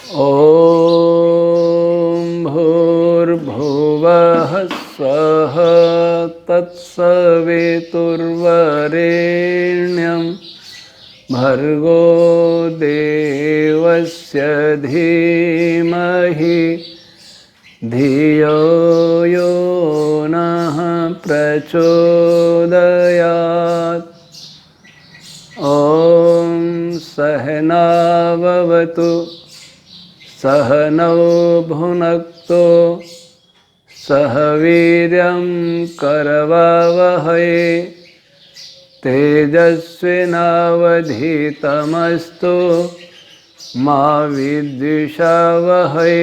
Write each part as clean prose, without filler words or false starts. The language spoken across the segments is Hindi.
ॐ भूर्भुवः स्वः तत्सवितुर्वरेण्यं भर्गो देवस्य धीमहि धियो यो नः प्रचोदयात्। ॐ सहना भवतु सहनौ भुनक्तु सह वीर्यं करवावहै तेजस्विनावधीतमस्तु मा विद्विषावहै।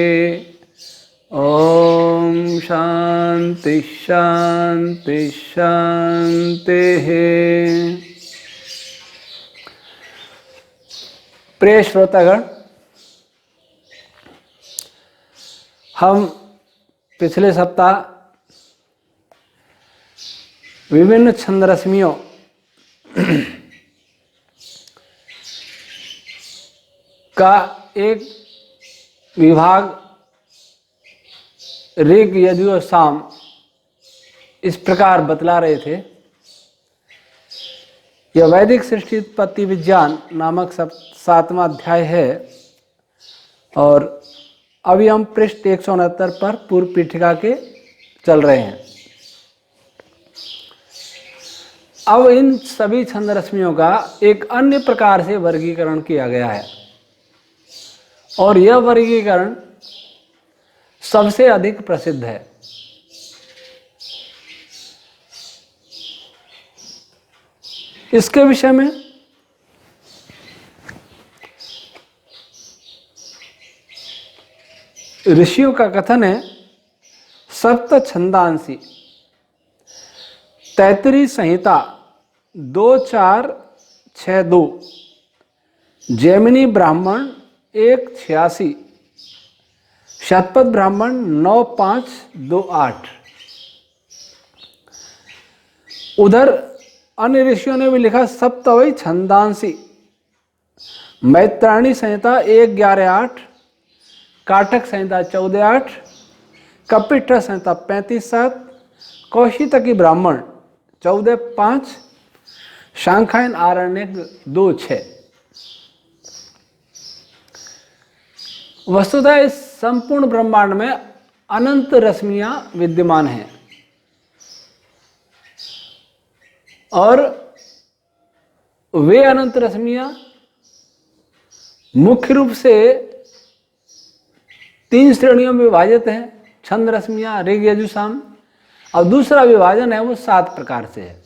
ॐ शान्ति शान्ति शान्तिः। प्रिय श्रोतागण, हम पिछले सप्ताह विभिन्न छंद रश्मियों का एक विभाग ऋग यजु और साम इस प्रकार बतला रहे थे। यह वैदिक सृष्टि उत्पत्ति विज्ञान नामक 7वां अध्याय है और अभी हम पृष्ठ 169 पर पूर्व पीठिका के चल रहे हैं। अब इन सभी छंद रश्मियों का एक अन्य प्रकार से वर्गीकरण किया गया है और यह वर्गीकरण सबसे अधिक प्रसिद्ध है। इसके विषय में ऋषियों का कथन है, सप्त छंदांसी तैतरी संहिता 2462, जैमिनी ब्राह्मण 186, शतपथ ब्राह्मण 9528। उधर अन्य ऋषियों ने भी लिखा सप्तवै छंदांसी, मैत्राणी संहिता 111-8, काटक संहिता 14-8, कपिठ संहिता 35-7, कौशितकी ब्राह्मण 14-5, शांखायन आरण्यक 2-6। वस्तुतः इस संपूर्ण ब्रह्मांड में अनंत रश्मियां विद्यमान हैं और वे अनंत रश्मियां मुख्य रूप से 3 श्रेणियों में विभाजित हैं, छंद रश्मियां ऋग यजु साम, और दूसरा विभाजन है वो 7 प्रकार से है।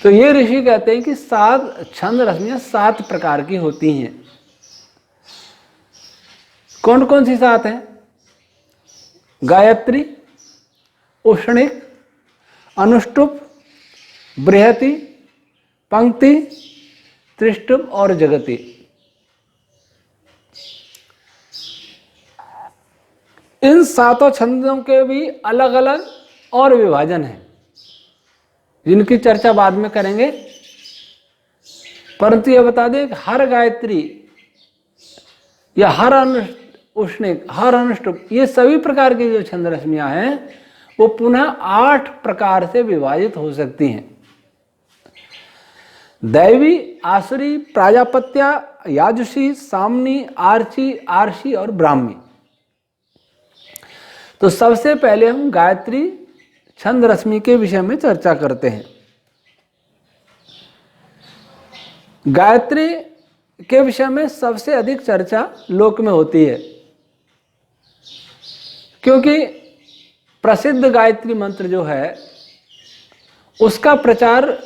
तो ये ऋषि कहते हैं कि 7 छंद रश्मियां 7 प्रकार की होती हैं। कौन कौन सी 7 हैं? गायत्री, उष्णिक, अनुष्टुप, बृहति, पंक्ति, त्रिष्टुप और जगति। इन 7 छंदों के भी अलग अलग और विभाजन हैं जिनकी चर्चा बाद में करेंगे, परंतु यह बता दें कि हर गायत्री या हर उष्णिक, हर अनुष्टुप, ये सभी प्रकार की जो छंद रश्मियां हैं वो पुनः 8 प्रकार से विभाजित हो सकती हैं। दैवी, आसुरी, प्राजापत्या, याजुषी, सामनी, आर्ची, आर्षी और ब्राह्मी। तो सबसे पहले हम गायत्री छंद रश्मि के विषय में चर्चा करते हैं। गायत्री के विषय में सबसे अधिक चर्चा लोक में होती है क्योंकि प्रसिद्ध गायत्री मंत्र जो है उसका प्रचार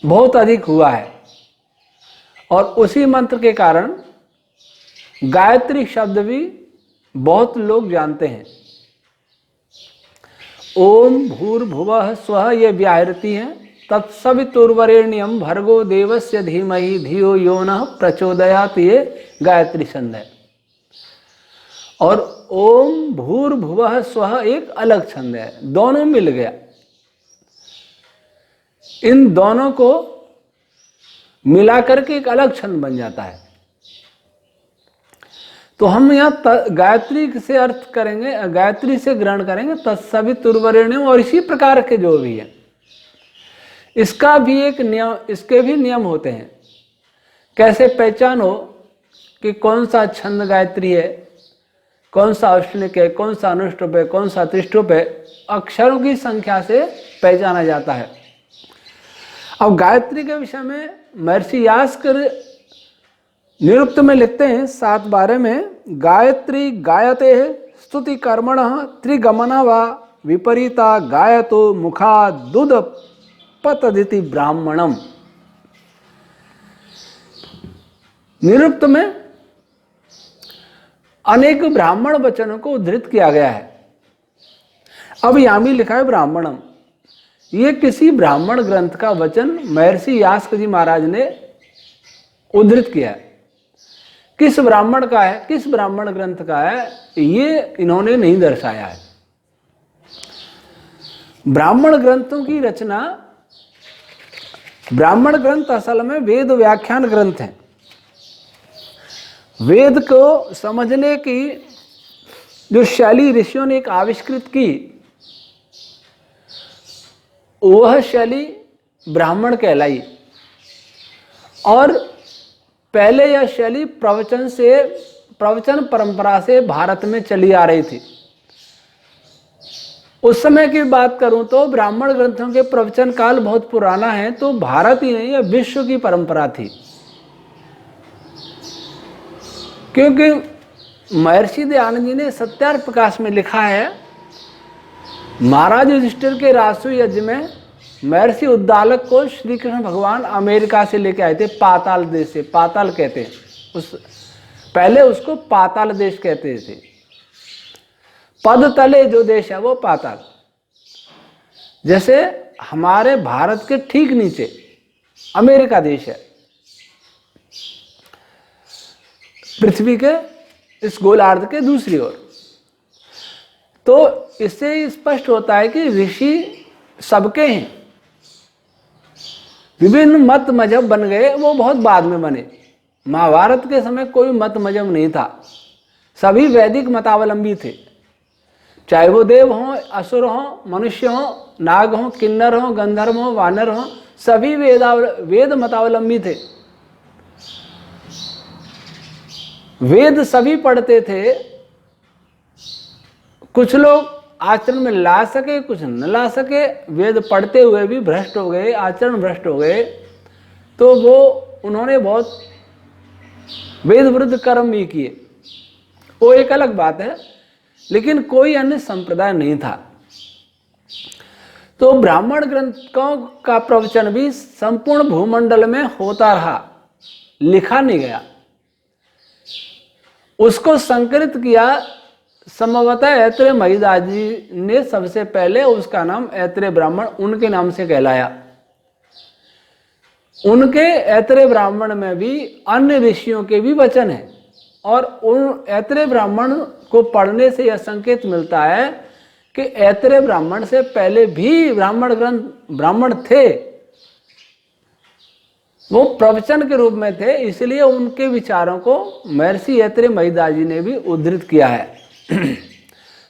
बहुत अधिक हुआ है और उसी मंत्र के कारण गायत्री शब्द भी बहुत लोग जानते हैं। ओम भूर्भुवः स्वः ये व्याहृति हैं, तत्सवितुर्वरेण्यं भर्गो देवस्य धीमहि धियो यो नः प्रचोदयात्, ये गायत्री छंद है। और ओम भूर्भुवः स्वः एक अलग छंद है, दोनों मिल गया। इन दोनों को मिलाकर के एक अलग छंद बन जाता है। तो हम यहाँ गायत्री से अर्थ करेंगे, गायत्री से ग्रहण करेंगे तत्सवितुर्वरेण्यम, और इसी प्रकार के जो भी है इसका भी एक नियम, इसके भी नियम होते हैं। कैसे पहचान हो कि कौन सा छंद गायत्री है, कौन सा औष्णिक है, कौन सा अनुष्टुप है, कौन सा त्रिष्टुप है, अक्षरों की संख्या से पहचाना जाता है। अब गायत्री के विषय में महर्षि यास्कर निरुक्त में लिखते हैं 7:12 में, गायत्री गायते स्तुति कर्मण त्रिगमना व विपरीता गायतो मुखा दुध पतदिति ब्राह्मणम। निरुक्त में अनेक ब्राह्मण वचनों को उद्धृत किया गया है। अब यहां भी लिखा है ब्राह्मणम, ये किसी ब्राह्मण ग्रंथ का वचन महर्षि यास्क जी महाराज ने उद्धृत किया है। किस ब्राह्मण का है, किस ब्राह्मण ग्रंथ का है, ये इन्होंने नहीं दर्शाया है। ब्राह्मण ग्रंथों की रचना, ब्राह्मण ग्रंथ असल में वेद व्याख्यान ग्रंथ हैं। वेद को समझने की जो शैली ऋषियों ने एक आविष्कृत की, वह शैली ब्राह्मण कहलाई। और पहले यह शैली प्रवचन परंपरा से भारत में चली आ रही थी। उस समय की बात करूं तो ब्राह्मण ग्रंथों के प्रवचन काल बहुत पुराना है, तो भारत ही नहीं, यह विश्व की परंपरा थी। क्योंकि महर्षि दयानंद जी ने सत्यार्थ प्रकाश में लिखा है, महाराज युधिष्ठिर के रासु यज्ञ में महर्षि उद्दालक को श्री कृष्ण भगवान अमेरिका से लेके आए थे, पाताल देश से। पाताल कहते हैं उस, पहले उसको पाताल देश कहते थे। पद तले जो देश है वो पाताल। जैसे हमारे भारत के ठीक नीचे अमेरिका देश है, पृथ्वी के इस गोलार्ध के दूसरी ओर। तो इससे स्पष्ट होता है कि ऋषि सबके हैं। विभिन्न मत मजहब बन गए, वो बहुत बाद में बने। महाभारत के समय कोई मत मजहब नहीं था, सभी वैदिक मतावलंबी थे। चाहे वो देव हों, असुर हों, मनुष्य हों, नाग हों, किन्नर हों, गंधर्व हों, वानर हों, सभी वेद मतावलंबी थे। वेद सभी पढ़ते थे। कुछ लोग आचरण में ला सके, कुछ न ला सके। वेद पढ़ते हुए भी भ्रष्ट हो गए, आचरण भ्रष्ट हो गए, तो वो उन्होंने बहुत वेद विरुद्ध कर्म भी किए, वो एक अलग बात है। लेकिन कोई अन्य संप्रदाय नहीं था। तो ब्राह्मण ग्रंथों का प्रवचन भी संपूर्ण भूमंडल में होता रहा, लिखा नहीं गया। उसको संकलित किया संभवतः ऐत्रेय महिदास जी ने सबसे पहले। उसका नाम ऐत्रेय ब्राह्मण उनके नाम से कहलाया। उनके ऐत्रेय ब्राह्मण में भी अन्य ऋषियों के भी वचन हैं, और उन ऐत्रेय ब्राह्मण को पढ़ने से यह संकेत मिलता है कि ऐत्रेय ब्राह्मण से पहले भी ब्राह्मण थे। वो प्रवचन के रूप में थे, इसलिए उनके विचारों को महर्षि ऐत्रेय महिदास जी ने भी उद्धृत किया है।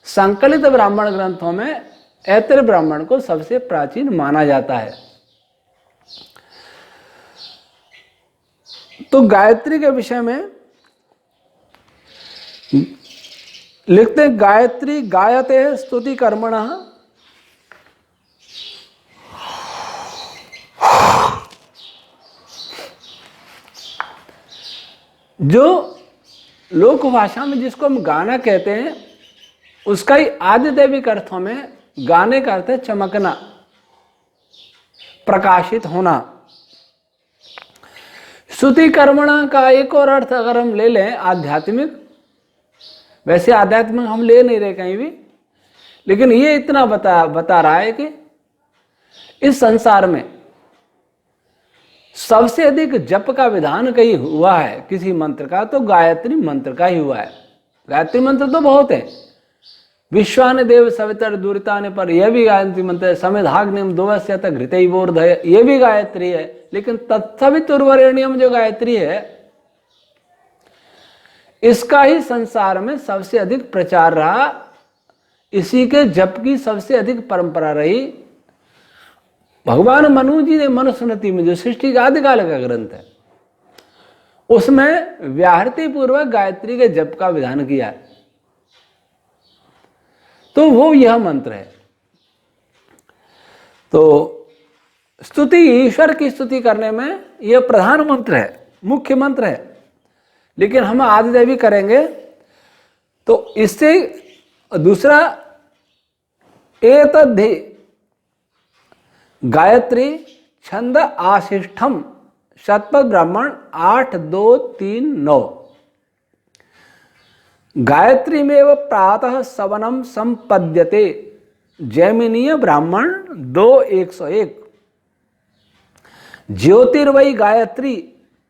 संकलित ब्राह्मण ग्रंथों में ऐत्रेय ब्राह्मण को सबसे प्राचीन माना जाता है। तो गायत्री के विषय में लिखते हैं, गायत्री गायते स्तुति कर्मणः जो लोक भाषा में जिसको हम गाना कहते हैं, उसका ही आदि दैविक अर्थों में गाने का अर्थ है चमकना, प्रकाशित होना। स्तुति कर्मणा का एक और अर्थ अगर हम ले लें आध्यात्मिक, वैसे आध्यात्मिक हम ले नहीं रहे कहीं भी, लेकिन ये इतना बता रहा है कि इस संसार में सबसे अधिक जप का विधान कहीं हुआ है किसी मंत्र का, तो गायत्री मंत्र का ही हुआ है। गायत्री मंत्र तो बहुत है, विश्वान देव सवितर दूरिताने पर, यह भी गायत्री मंत्र है। समिधाग्निम दोवस्य तक घृतैवोर्धय, यह भी गायत्री है। लेकिन तत्सवितुर्वरेण्यम जो गायत्री है, इसका ही संसार में सबसे अधिक प्रचार रहा, इसी के जप की सबसे अधिक परंपरा रही। भगवान मनु जी ने मनुस्मृति में, जो सृष्टि का आदिकाल का ग्रंथ है, उसमें व्याहृति पूर्वक गायत्री के जप का विधान किया है। तो वो यह मंत्र है। तो स्तुति, ईश्वर की स्तुति करने में यह प्रधान मंत्र है, मुख्य मंत्र है। लेकिन हम आदिदेवी करेंगे तो इससे दूसरा एतद्धि गायत्री छंद आशिष्ठम शतपथ ब्राह्मण 8-2-3-9। गायत्री में प्रातः सवनम संपद्यते जैमिनीय ब्राह्मण 2-101। ज्योतिर्वई गायत्री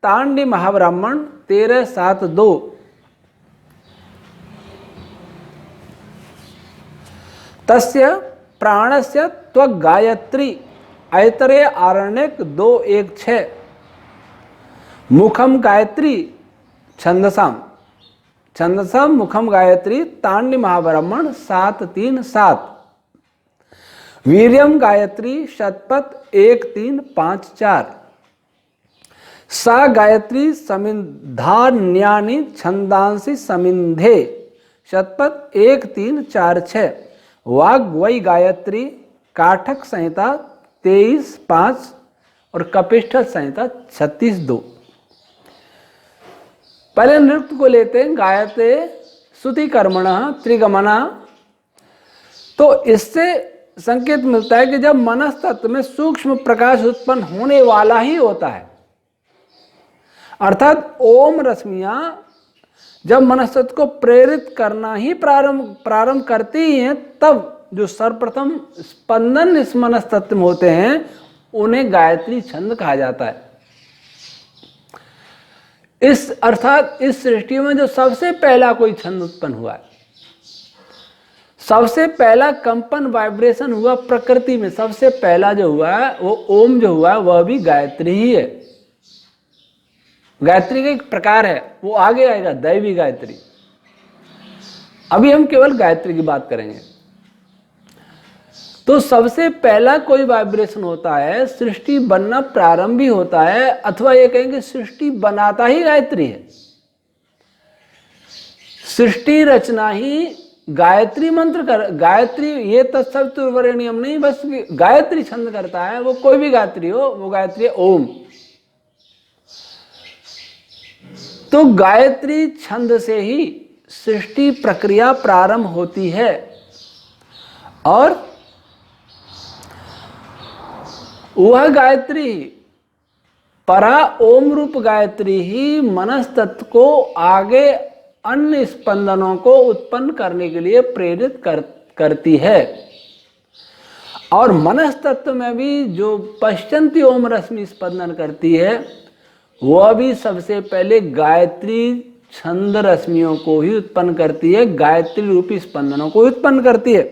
तांडी महाब्राह्मण 13-7-2। तस्य प्राणस्य त्वग गायत्री ऐतरेय आरण्यक 2-1-6। मुखम गायत्री छंदसाम मुखम गायत्री तांडी महाब्राह्मण 7-3-7। वीर्यम गायत्री शतपथ 1-3-5-4। सा गायत्री समिंधान्यानि छंदांसि समिंधे शतपथ 1-3-4-6। वाग्वई गायत्री काठक संहिता 23-5 और कपिष्ठ संहिता 36-2। पहले नृत्य को लेते हैं गायते स्तुति कर्मण त्रिगमना। तो इससे संकेत मिलता है कि जब मनस तत्व में सूक्ष्म प्रकाश उत्पन्न होने वाला ही होता है, अर्थात ओम रश्मियां जब मनस्तत्व को प्रेरित करना ही प्रारंभ करती ही हैं, तब जो सर्वप्रथम स्पंदन इस मनस्तत्व में होते हैं उन्हें गायत्री छंद कहा जाता है। इस अर्थात इस सृष्टि में जो सबसे पहला कोई छंद उत्पन्न हुआ है, सबसे पहला कंपन वाइब्रेशन हुआ प्रकृति में, सबसे पहला जो हुआ है वो ओम जो हुआ है वह भी गायत्री ही है। गायत्री का एक प्रकार है, वो आगे आएगा, दैवी गायत्री। अभी हम केवल गायत्री की बात करेंगे। तो सबसे पहला कोई वाइब्रेशन होता है, सृष्टि बनना प्रारंभ भी होता है, अथवा ये कहेंगे सृष्टि बनाता ही गायत्री है। सृष्टि रचना ही गायत्री मंत्र कर, गायत्री ये तत्सवितुर्वरेण्यम नहीं, बस गायत्री छंद करता है। वो कोई भी गायत्री हो, वो गायत्री है ओम। तो गायत्री छंद से ही सृष्टि प्रक्रिया प्रारंभ होती है और वह गायत्री परा ओम रूप गायत्री ही मनस तत्व को आगे अन्य स्पंदनों को उत्पन्न करने के लिए प्रेरित करती है। और मनस तत्व में भी जो पश्चंती ओम रश्मि स्पंदन करती है, वह भी सबसे पहले गायत्री छंद रश्मियों को ही उत्पन्न करती है, गायत्री रूपी स्पंदनों को उत्पन्न करती है।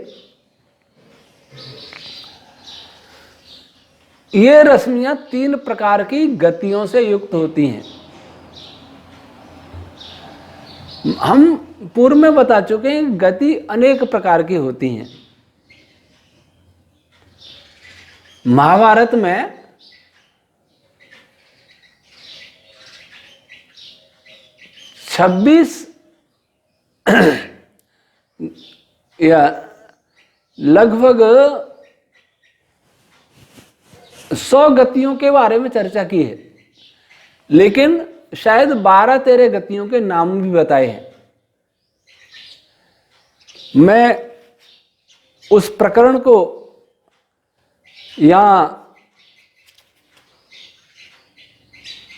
ये रश्मियां 3 प्रकार की गतियों से युक्त होती हैं। हम पूर्व में बता चुके हैं, गति अनेक प्रकार की होती हैं। महाभारत में या लगभग 100 गतियों के बारे में चर्चा की है, लेकिन शायद 12-13 गतियों के नाम भी बताए हैं। मैं उस प्रकरण को यहां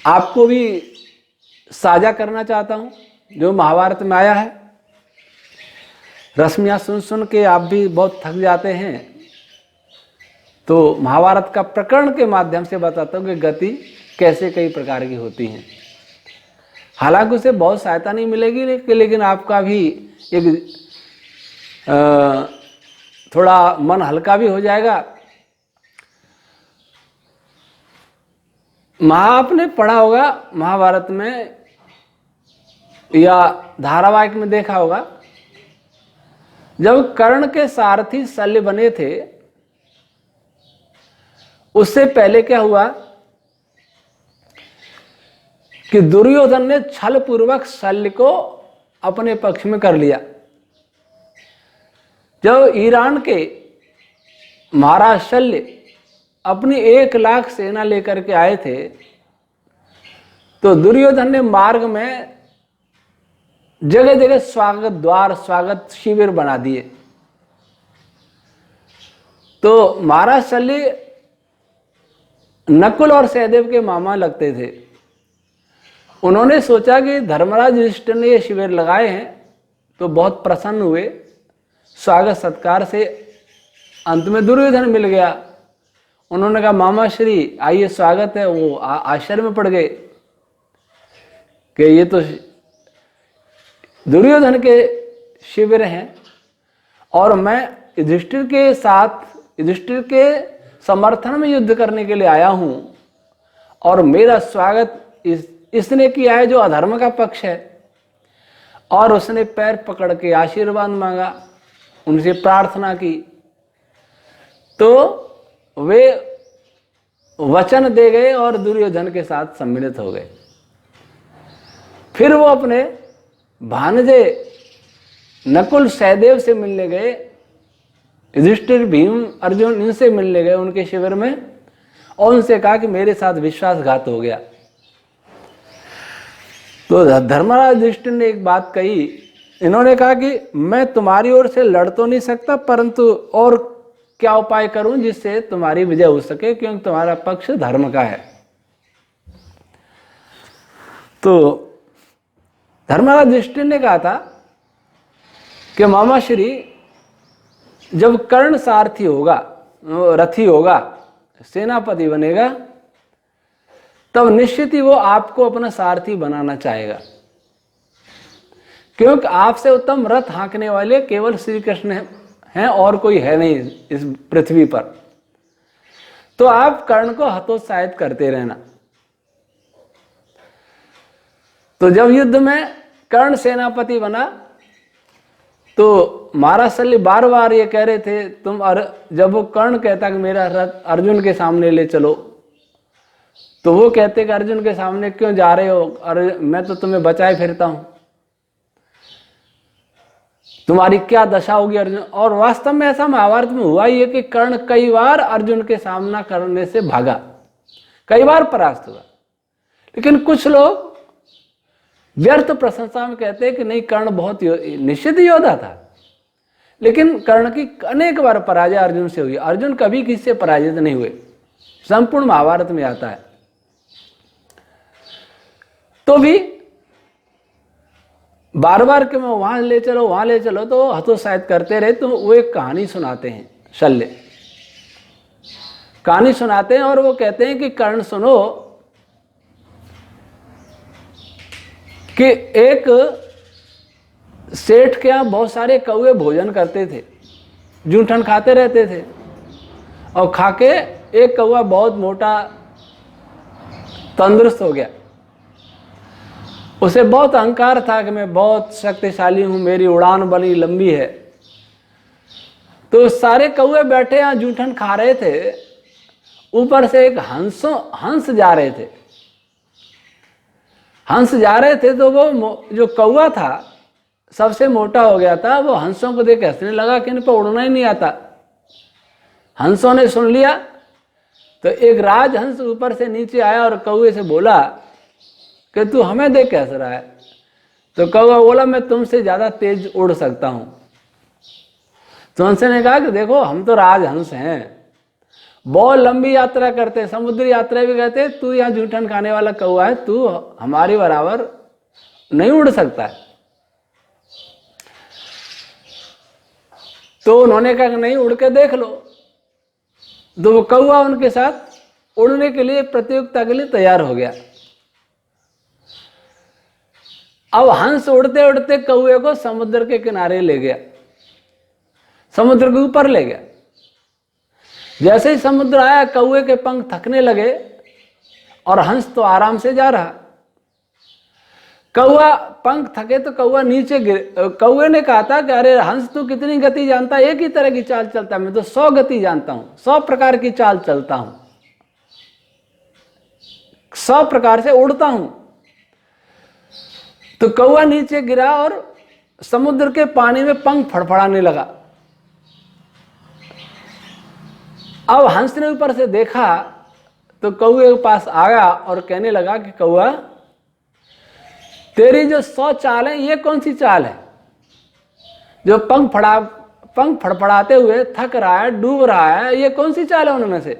आपको भी साझा करना चाहता हूं, जो महाभारत में आया है। रश्मियां सुन सुन के आप भी बहुत थक जाते हैं, तो महाभारत का प्रकरण के माध्यम से बताता हूं कि गति कैसे कई प्रकार की होती हैं। हालांकि उसे बहुत सहायता नहीं मिलेगी, लेकिन आपका भी एक थोड़ा मन हल्का भी हो जाएगा। आपने पढ़ा होगा महाभारत में या धारावाहिक में देखा होगा, जब कर्ण के सारथी शल्य बने थे, उससे पहले क्या हुआ कि दुर्योधन ने छल पूर्वक शल्य को अपने पक्ष में कर लिया। जब ईरान के महाराज शल्य अपनी 1,00,000 सेना लेकर के आए थे, तो दुर्योधन ने मार्ग में जगह जगह स्वागत द्वार, स्वागत शिविर बना दिए। तो महाराज शल्य नकुल और सहदेव के मामा लगते थे। उन्होंने सोचा कि धर्मराज युधिष्ठिर ने ये शिविर लगाए हैं, तो बहुत प्रसन्न हुए। स्वागत सत्कार से अंत में दुर्योधन मिल गया। उन्होंने कहा मामा श्री आइए स्वागत है। वो आश्चर्य में पड़ गए कि ये तो दुर्योधन के शिविर हैं और मैं युधिष्ठिर के साथ, युधिष्ठिर के समर्थन में युद्ध करने के लिए आया हूं, और मेरा स्वागत इसने किया है जो अधर्म का पक्ष है। और उसने पैर पकड़ के आशीर्वाद मांगा, उनसे प्रार्थना की, तो वे वचन दे गए और दुर्योधन के साथ सम्मिलित हो गए। फिर वो अपने भांजे नकुल सहदेव से मिलने गए, युधिष्ठिर भीम अर्जुन इनसे मिलने गए उनके शिविर में, और उनसे कहा कि मेरे साथ विश्वासघात हो गया। तो धर्मराज युधिष्ठिर ने एक बात कही, इन्होंने कहा कि मैं तुम्हारी ओर से लड़ तो नहीं सकता, परंतु और क्या उपाय करूं जिससे तुम्हारी विजय हो सके, क्योंकि तुम्हारा पक्ष धर्म का है। तो धर्मराज युधिष्ठिर ने कहा था कि मामा श्री, जब कर्ण सारथी होगा, रथी होगा, सेनापति बनेगा, तब निश्चित ही वो आपको अपना सारथी बनाना चाहेगा, क्योंकि आपसे उत्तम रथ हाँकने वाले केवल श्री कृष्ण हैं और कोई है नहीं इस पृथ्वी पर। तो आप कर्ण को हतोत्साहित करते रहना। तो जब युद्ध में कर्ण सेनापति बना, तो महाराज शल्य बार बार ये कह रहे थे, जब वो कर्ण कहता कि मेरा रथ अर्जुन के सामने ले चलो, तो वो कहते कि अर्जुन के सामने क्यों जा रहे हो, और मैं तो तुम्हें बचाए फिरता हूं, तुम्हारी क्या दशा होगी अर्जुन। और वास्तव में ऐसा महाभारत में हुआ ही है कि कर्ण कई बार अर्जुन के सामना करने से भागा, कई बार परास्त हुआ। लेकिन कुछ लोग व्यर्थ प्रशंसा में कहते हैं कि नहीं, कर्ण बहुत निश्चित योद्धा था, लेकिन कर्ण की अनेक बार पराजय अर्जुन से हुई। अर्जुन कभी किसी से पराजित नहीं हुए, संपूर्ण महाभारत में आता है। तो भी बार बार कि मैं वहां ले चलो, वहां ले चलो, तो हतोत्साहित करते रहे। तो वो एक कहानी सुनाते हैं, शल्य कहानी सुनाते हैं, और वो कहते हैं कि कर्ण सुनो कि एक सेठ के यहाँ बहुत सारे कौवे भोजन करते थे, जूठन खाते रहते थे, और खाके एक कौवा बहुत मोटा तंदुरुस्त हो गया। उसे बहुत अहंकार था कि मैं बहुत शक्तिशाली हूं, मेरी उड़ान बड़ी लंबी है। तो सारे कौवे बैठे यहाँ जूठन खा रहे थे, ऊपर से एक हंस जा रहे थे। हंस जा रहे थे तो वो जो कौवा था सबसे मोटा हो गया था, वो हंसों को देख हंसने लगा कि इन पर उड़ना ही नहीं आता। हंसों ने सुन लिया, तो एक राजहंस ऊपर से नीचे आया और कौवे से बोला कि तू हमें देख कैस रहा है। तो कौवा बोला मैं तुमसे ज्यादा तेज उड़ सकता हूं। तो हंस ने कहा कि देखो हम तो राजहंस हैं, बहुत लंबी यात्रा करते, समुद्री यात्रा भी करते, तू यहाँ जूठन खाने वाला कौवा है, तू हमारी बराबर नहीं उड़ सकता है। तो उन्होंने कहा कि नहीं, उड़ के देख लो। तो वो कौवा उनके साथ उड़ने के लिए प्रतियोगिता के लिए तैयार हो गया। अब हंस उड़ते उड़ते कौवे को समुद्र के किनारे ले गया, समुद्र के ऊपर ले गया। जैसे ही समुद्र आया, कौवे के पंख थकने लगे और हंस तो आराम से जा रहा। कौआ पंख थके तो कौआ नीचे गिर। कौए ने कहा था कि अरे हंस तू कितनी गति जानता है, एक ही तरह की चाल चलता है, मैं तो 100 गति जानता हूं, 100 प्रकार की चाल चलता हूं, 100 प्रकार से उड़ता हूं। तो कौआ नीचे गिरा और समुद्र के पानी में पंख फड़फड़ाने लगा। अब हंस ने ऊपर से देखा तो कौए के पास आया और कहने लगा कि कौआ, तेरी जो 100 चाल है, ये कौन सी चाल है जो पंख फड़फड़ाते हुए थक रहा है, डूब रहा है, ये कौन सी चाल है उनमें से?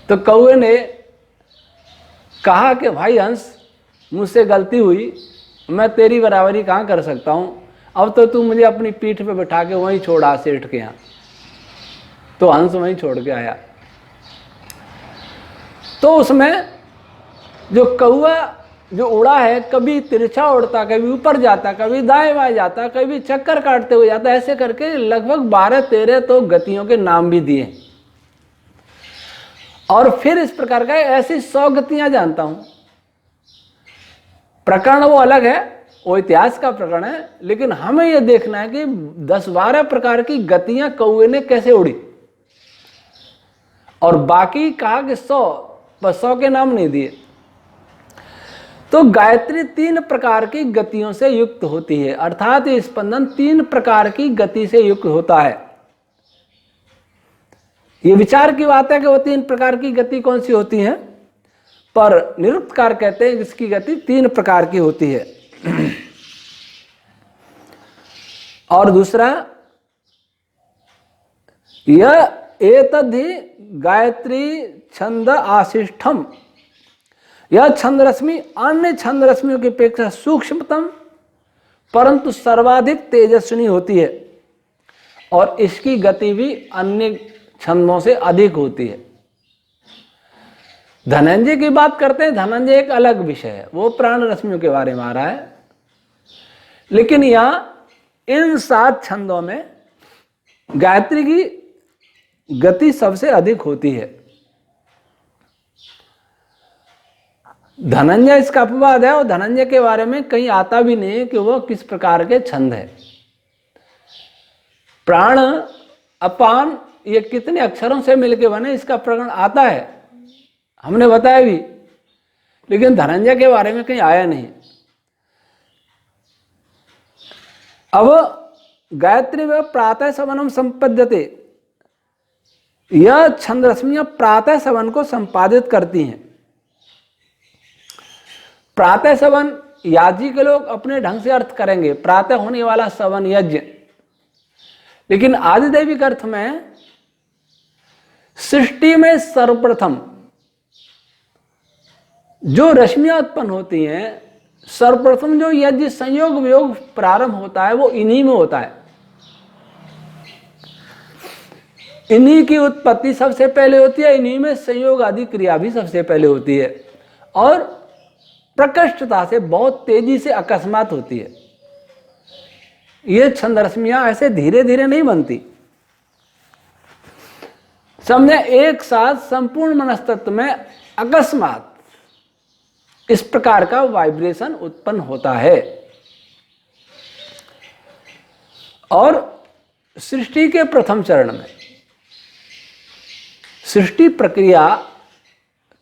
तो कौए ने कहा कि भाई हंस, मुझसे गलती हुई, मैं तेरी बराबरी कहाँ कर सकता हूं, अब तो तू मुझे अपनी पीठ पे बिठा के वहीं छोड़ आ सेठ के यहाँ। तो हंस वहीं छोड़ के आया। तो उसमें जो कौआ जो उड़ा है, कभी तिरछा उड़ता, कभी ऊपर जाता, कभी दाएं बाएं जाता, कभी चक्कर काटते हुए जाता, ऐसे करके लगभग 12-13 तो गतियों के नाम भी दिए। और फिर इस प्रकार का ऐसी 100 गतियां जानता हूं। प्रकरण वो अलग है, वो इतिहास का प्रकरण है, लेकिन हमें यह देखना है कि 10-12 प्रकार की गतियां कौए ने कैसे उड़ी, और बाकी कहा कि 100, बस 100 के नाम नहीं दिए। तो गायत्री 3 प्रकार की गतियों से युक्त होती है, अर्थात ये स्पंदन 3 प्रकार की गति से युक्त होता है। ये विचार की बात है कि वो 3 प्रकार की गति कौन सी होती है, पर निरुक्तकार कहते हैं कि इसकी गति 3 प्रकार की होती है। और दूसरा, यह एतद्धि गायत्री छंद आशिष्ठम, यह छंद रश्मि अन्य छंद रश्मियों की अपेक्षा सूक्ष्मतम परंतु सर्वाधिक तेजस्विनी होती है, और इसकी गति भी अन्य छंदों से अधिक होती है। धनंजय की बात करते हैं, धनंजय एक अलग विषय है, वो प्राण रश्मियों के बारे में आ रहा है, लेकिन यहां इन 7 छंदों में गायत्री की गति सबसे अधिक होती है। धनंजय इसका अपवाद है, और धनंजय के बारे में कहीं आता भी नहीं कि वह किस प्रकार के छंद है। प्राण अपान ये कितने अक्षरों से मिलके बने, इसका प्रकरण आता है, हमने बताया भी, लेकिन धनंजय के बारे में कहीं आया नहीं। अब गायत्री में प्रातः सवनम संपद्यते, यह छंद रश्मियां प्रातः सवन को संपादित करती हैं। प्रातः सवन याजी के लोग अपने ढंग से अर्थ करेंगे, प्रातः होने वाला सवन यज्ञ, लेकिन आदिदैविक अर्थ में सृष्टि में सर्वप्रथम जो रश्मियां उत्पन्न होती हैं, सर्वप्रथम जो यज्ञ संयोग वियोग प्रारंभ होता है, वो इन्हीं में होता है। इन्हीं की उत्पत्ति सबसे पहले होती है, इन्हीं में संयोग आदि क्रिया भी सबसे पहले होती है, और प्रकृष्टता से बहुत तेजी से अकस्मात होती है। ये छंद रश्मियां ऐसे धीरे धीरे नहीं बनती, सबने एक साथ संपूर्ण मनस्तत्व में अकस्मात इस प्रकार का वाइब्रेशन उत्पन्न होता है। और सृष्टि के प्रथम चरण में, सृष्टि प्रक्रिया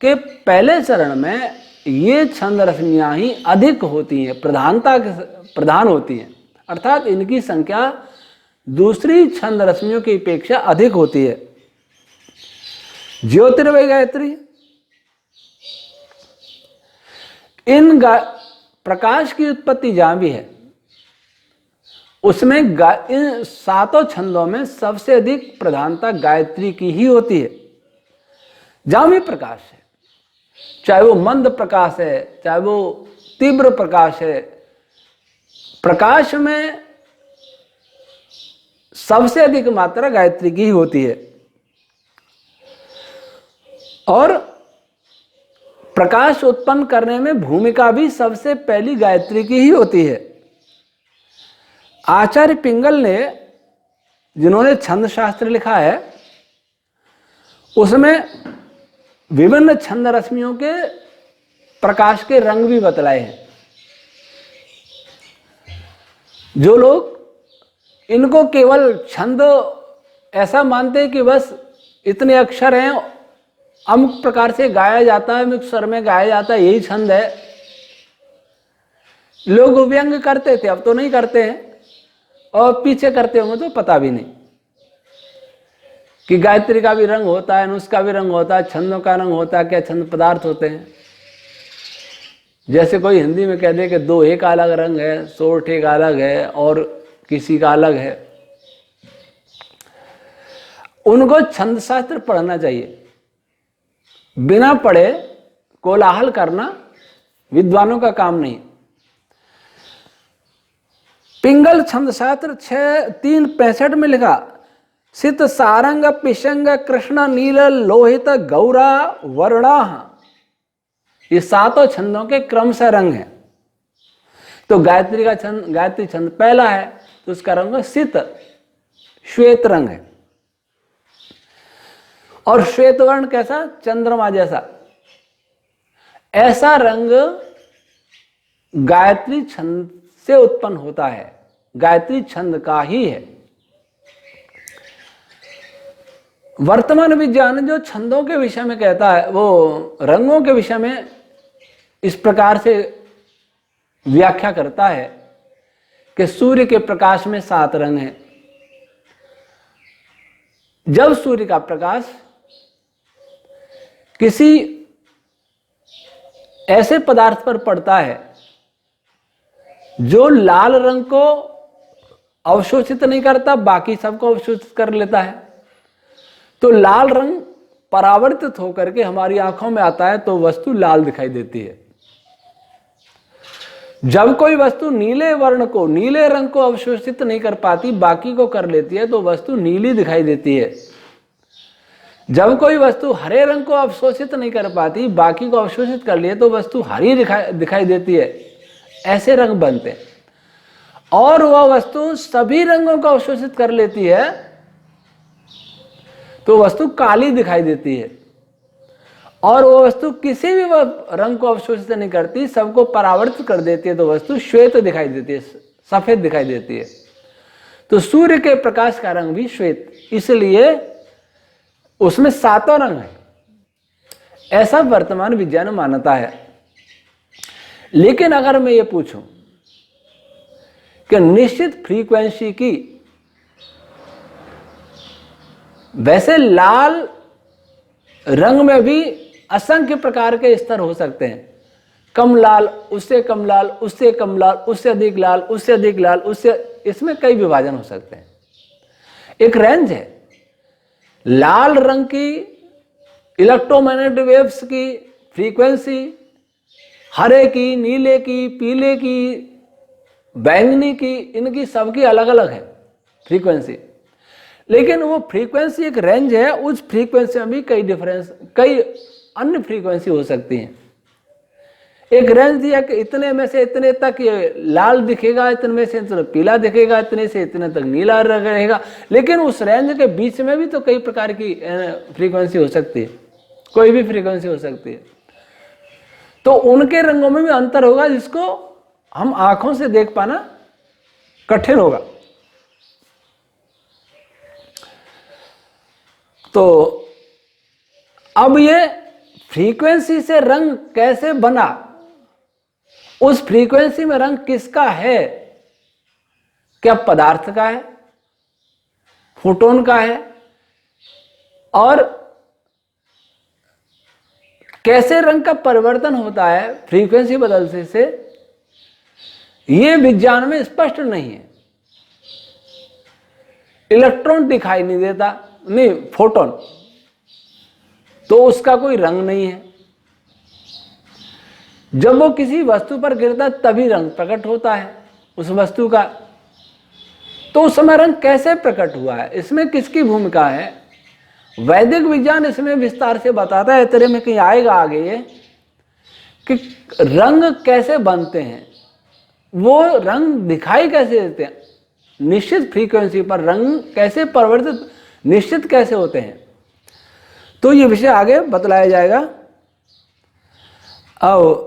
के पहले चरण में ये छंद रश्मियां ही अधिक होती हैं, प्रधान होती हैं, अर्थात इनकी संख्या दूसरी छंद रश्मियों की अपेक्षा अधिक होती है। ज्योतिर्वय गायत्री, इन प्रकाश की उत्पत्ति जहां भी है, उसमें इन 7 छंदों में सबसे अधिक प्रधानता गायत्री की ही होती है। जहां भी प्रकाश है, चाहे वो मंद प्रकाश है, चाहे वो तीव्र प्रकाश है, प्रकाश में सबसे अधिक मात्रा गायत्री की ही होती है। और प्रकाश उत्पन्न करने में भूमिका भी सबसे पहली गायत्री की ही होती है। आचार्य पिंगल ने, जिन्होंने छंद शास्त्र लिखा है, उसमें विभिन्न छंद रश्मियों के प्रकाश के रंग भी बतलाए हैं। जो लोग इनको केवल छंद ऐसा मानते हैं कि बस इतने अक्षर हैं, अमुक प्रकार से गाया जाता है, अमुक स्वर में गाया जाता है, यही छंद है। लोग व्यंग करते थे, अब तो नहीं करते हैं, और पीछे करते होंगे तो पता भी नहीं कि गायत्री का भी रंग होता है, नुस्खा भी रंग होता है, छंदों का रंग होता है, क्या छंद पदार्थ होते हैं। जैसे कोई हिंदी में कह दे कि दोहे का अलग रंग है, सोरठे का अलग है, और किसी का अलग है। उनको छंद शास्त्र पढ़ना चाहिए। बिना पढ़े कोलाहल करना विद्वानों का काम नहीं। पिंगल छंद शास्त्र 6:365 में लिखा, सित सारंग पिशंग कृष्ण नील लोहित गौरा वर्णा, ये सातों छंदों के क्रम से रंग है। तो गायत्री का छंद, गायत्री छंद पहला है तो उसका रंग सित, श्वेत रंग है। और श्वेत वर्ण कैसा? चंद्रमा जैसा। ऐसा रंग गायत्री छंद से उत्पन्न होता है, गायत्री छंद का ही है। वर्तमान विज्ञान जो छंदों के विषय में कहता है, वो रंगों के विषय में इस प्रकार से व्याख्या करता है कि सूर्य के प्रकाश में 7 रंग हैं। जब सूर्य का प्रकाश किसी ऐसे पदार्थ पर पड़ता है जो लाल रंग को अवशोषित नहीं करता, बाकी सबको अवशोषित कर लेता है, तो लाल रंग परावर्तित होकर के हमारी आंखों में आता है तो वस्तु लाल दिखाई देती है। जब कोई वस्तु नीले वर्ण को, नीले रंग को अवशोषित नहीं कर पाती, बाकी को कर लेती है, तो वस्तु नीली दिखाई देती है। जब कोई वस्तु हरे रंग को अवशोषित नहीं कर पाती, बाकी को अवशोषित कर लिए, तो वस्तु हरी दिखाई देती है। ऐसे रंग बनते हैं। और वह वस्तु सभी रंगों को अवशोषित कर लेती है तो वस्तु काली दिखाई देती है। और वह वस्तु किसी भी रंग को अवशोषित नहीं करती, सबको परावर्तित कर देती है, तो वस्तु श्वेत दिखाई देती है, सफेद दिखाई देती है। तो सूर्य के प्रकाश का रंग भी श्वेत, इसलिए उसमें 7 रंग है, ऐसा वर्तमान विज्ञान मानता है। लेकिन अगर मैं ये पूछूं कि निश्चित फ्रीक्वेंसी की, वैसे लाल रंग में भी असंख्य प्रकार के स्तर हो सकते हैं, कम लाल, उससे कम लाल, उससे कम लाल, उससे अधिक लाल, उससे अधिक लाल, उससे, इसमें कई विभाजन हो सकते हैं। एक रेंज है लाल रंग की इलेक्ट्रोमैग्नेटिक वेव्स की फ्रीक्वेंसी, हरे की, नीले की, पीले की, बैंगनी की, इनकी सबकी अलग अलग है फ्रीक्वेंसी। लेकिन वो फ्रीक्वेंसी एक रेंज है, उस फ्रीक्वेंसी में भी कई अन्य फ्रीक्वेंसी हो सकती हैं। एक रेंज दिया कि इतने में से इतने तक ये लाल दिखेगा, इतने में से इतने पीला दिखेगा, इतने से इतने तक नीला रहेगा। लेकिन उस रेंज के बीच में भी तो कई प्रकार की फ्रीक्वेंसी हो सकती है, कोई भी फ्रीक्वेंसी हो सकती है। तो उनके रंगों में भी अंतर होगा, जिसको हम आंखों से देख पाना कठिन होगा। तो अब ये फ्रीक्वेंसी से रंग कैसे बना, उस फ्रीक्वेंसी में रंग किसका है, क्या पदार्थ का है, फोटोन का है, और कैसे रंग का परिवर्तन होता है फ्रीक्वेंसी बदलने से, ये विज्ञान में स्पष्ट नहीं है। इलेक्ट्रॉन दिखाई नहीं देता, नहीं फोटोन, तो उसका कोई रंग नहीं है। जब वो किसी वस्तु पर गिरता तभी रंग प्रकट होता है उस वस्तु का। तो उस समय रंग कैसे प्रकट हुआ है, इसमें किसकी भूमिका है, वैदिक विज्ञान इसमें विस्तार से बताता है। तेरे में कहीं आएगा आगे ये कि रंग कैसे बनते हैं, वो रंग दिखाई कैसे देते हैं, निश्चित फ्रीक्वेंसी पर रंग कैसे परिवर्तित निश्चित कैसे होते हैं। तो ये विषय आगे बतलाया जाएगा। अब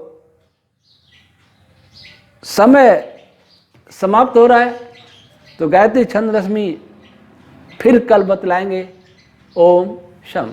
समय समाप्त हो रहा है। तो गायत्री छंद रश्मि फिर कल बतलाएंगे। ओम शम।